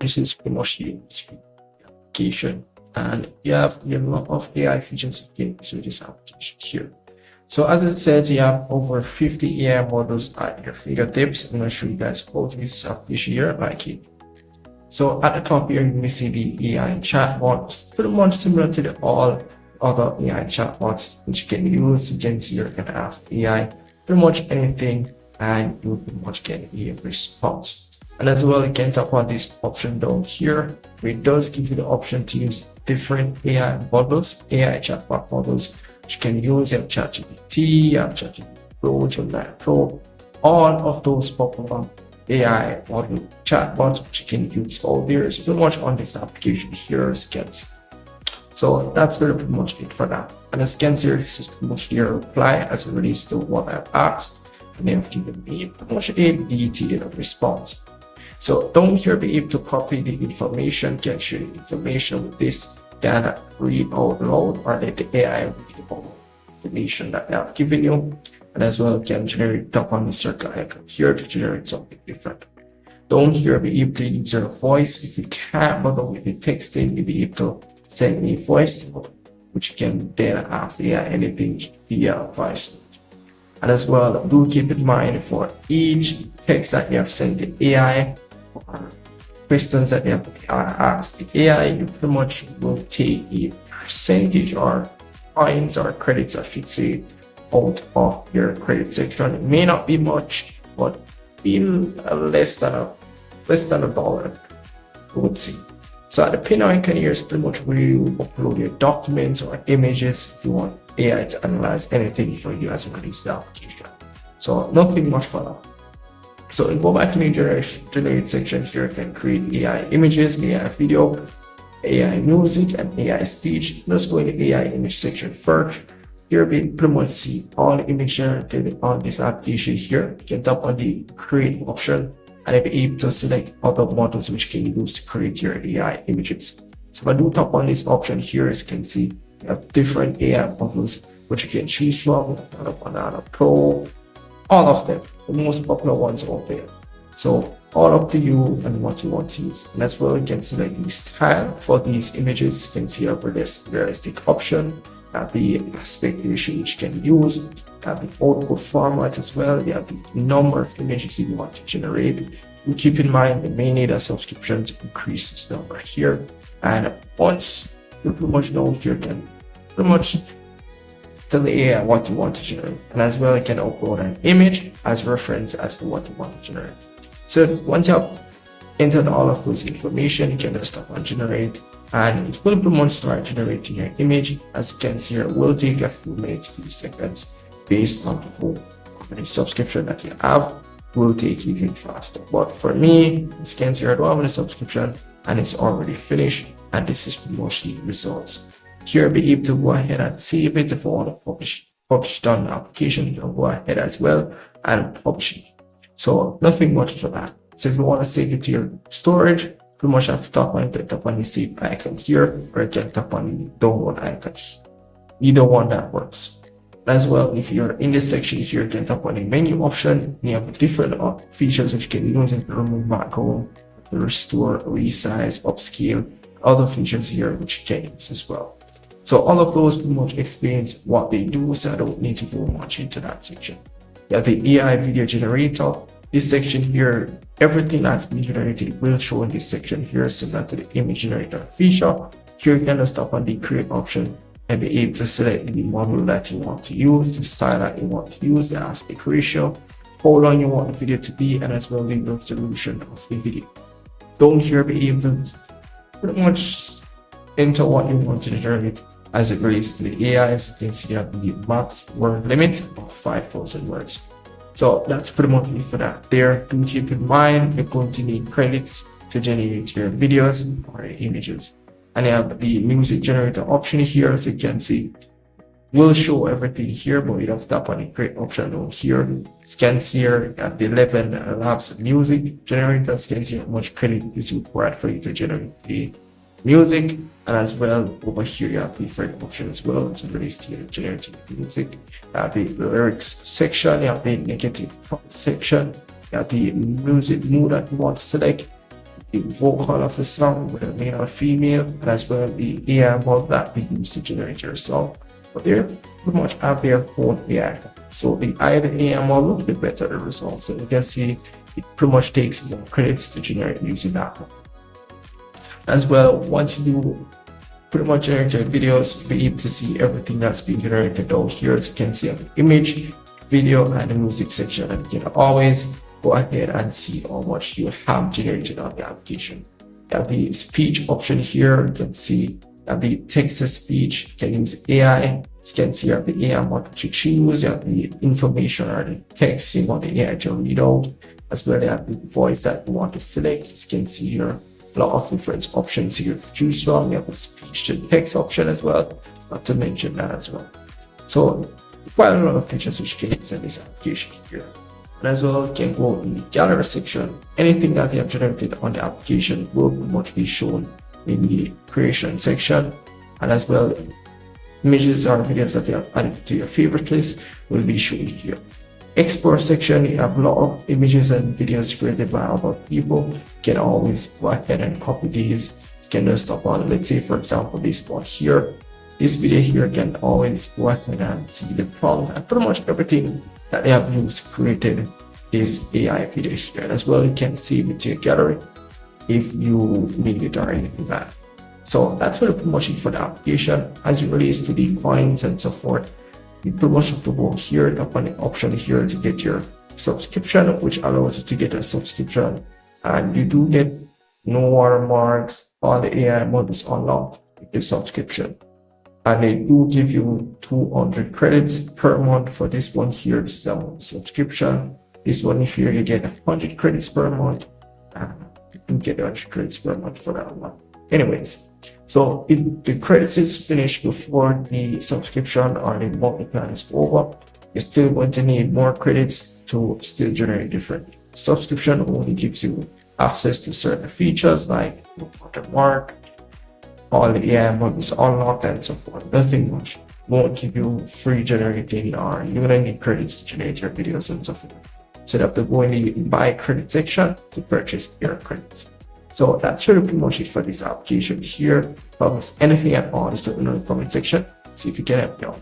this is pretty much the application, and you have a lot of AI features you can use with this application here. So as it says, you have over 50 AI models at your fingertips. I'm going to show you guys how to use this application here like it. So at the top here, you may see the AI chatbot, pretty much similar to the all other AI chatbots which you can use. You can see you can ask AI pretty much anything and you pretty much get a response. And as well, you can tap on this option down here, where it does give you the option to use different AI models, AI chatbot models, which you can use. You have ChatGPT, you have ChatGPT Pro, Gemini Pro, all of those popular AI model chatbots which you can use. All there is pretty much on this application here, as you can see. So that's pretty much it for that. And as you can see, this is pretty much their reply as it relates to what I've asked, and they've given me pretty much a detailed response. So down here, be able to copy the information, can share the information with this, can read out loud, or let the AI read out information that they have given you, and as well can generate, tap on the circle icon here to generate something different. Down here, be able to use your voice. If you can't bother with the texting, you'll be able to send me voice note, which you can then ask the AI anything via voice note. And as well, do keep in mind for each text that you have sent the AI, or questions that you have asked the AI, you pretty much will take a percentage or points or credits, I should say, out of your credit section. It may not be much, but be less than a dollar, I would say. So at the pin icon here is pretty much where you upload your documents or images if you want AI to analyze anything for you as you release the application. So nothing much for that. So in go back to the generate section here, you can create AI images, AI video, AI music, and AI speech. Let's go in the AI image section first. Here we pretty much see all the images on this application here. You can tap on the create option and you'll be able to select other models which you can use to create your AI images. So if I do tap on this option here, as you can see, you have different AI models which you can choose from, Banana Pro, all of them, the most popular ones out there. So all up to you and what you want to use. And as well, you can select the style for these images. You can see over this realistic option, the aspect ratio which you can use, the output format as well. You have the number of images you want to generate. You keep in mind you may need a subscription to increase this number here. And once you pretty much know, you can pretty much tell the AI what you want to generate. And as well, you can upload an image as reference as to what you want to generate. So once you have entered all of those information, you can just tap on generate, and it will pretty much start generating your image. As you can see here, it will take a few minutes, few seconds, based on the subscription that you have. It will take even faster. But for me, as you can see here, I don't have any subscription and it's already finished, and this is pretty much the results. Here, be able to go ahead and save it. If you want to publish it on the application, you can go ahead as well and publish it. So nothing much for that. So if you want to save it to your storage, pretty much have to tap on the save icon here, or you can tap on the download icon. Either one that works. As well, if you're in this section here, you can tap on the menu option. You have different features which you can use in remove background, restore, resize, upscale, other features here which you can use as well. So all of those pretty much explains what they do, so I don't need to go much into that section. You have the AI video generator. This section here, everything that's been generated will show in this section here, similar to the image generator feature. Here you can just tap on the create option and be able to select the model that you want to use, the style that you want to use, the aspect ratio, how long you want the video to be, and as well the resolution of the video. Down here, be able to pretty much enter what you want to generate as it relates to the AI. As you can see, you have the max word limit of 5,000 words. So that's pretty much it for that. There, do keep in mind you're going to need credits to generate your videos or images. And you have the music generator option here. As you can see, will show everything here, but you have to tap on the create option down here. Scans here at the 11 labs of music generator. Scans here how much credit is required for you to generate the music. And as well, over here you have the different options as well to release to generating music. The lyrics section, you have the negative section, you have the music mood that you want to select, the vocal of the song, whether male or female, and as well the AI model that they use to generate your song. But they pretty much have their own AI. So the higher the AI model, the better the results. So you can see it pretty much takes more credits to generate using that one. As well, once you do pretty much generate your videos, you'll be able to see everything that's being generated out here. As you can see on the image, video, and the music section, and you can always go ahead and see how much you have generated on the application. You have the speech option here. You can see the text to speech. You can use AI. You can see you have the AI model to choose. You have the information or the text you want the AI to read out, as well as the voice that you want to select. As you can see here, a lot of different options here to choose from. You have a speech to text option as well, not to mention that as well. So quite a lot of features which you can use in this application here. And as well, you can go in the gallery section. Anything that you have generated on the application will pretty much be shown in the creation section. And as well, images or videos that you have added to your favorite list will be shown here. Export section, you have a lot of images and videos created by other people. You can always go ahead and copy these. You can just stop on, let's say for example, this one here. This video here can always go ahead and see the prompt and pretty much everything that they have used created this AI video here. And as well, you can save it to your gallery if you need it or anything like that. So that's pretty much it for the application. As it relates to the coins and so forth, you pretty much have to go here, tap on the option here to get your subscription, which allows you to get a subscription. And you do get no watermarks, all the AI models unlocked with the subscription. And they do give you 200 credits per month for this one here. This is a subscription. This one here, you get 100 credits per month. And you can get 100 credits per month for that one. Anyways, so if the credits is finished before the subscription or the monthly plan is over, you're still going to need more credits to still generate different. Subscription only gives you access to certain features like watermark, all the AI models unlocked and so forth. Nothing much won't give you free generating, or you're gonna need credits to generate your videos and so forth. So you have to go in the buy credit section to purchase your credits. So that's really pretty much it for this application here. If there's anything at all, just let me know in the comment section. See if you can help me out.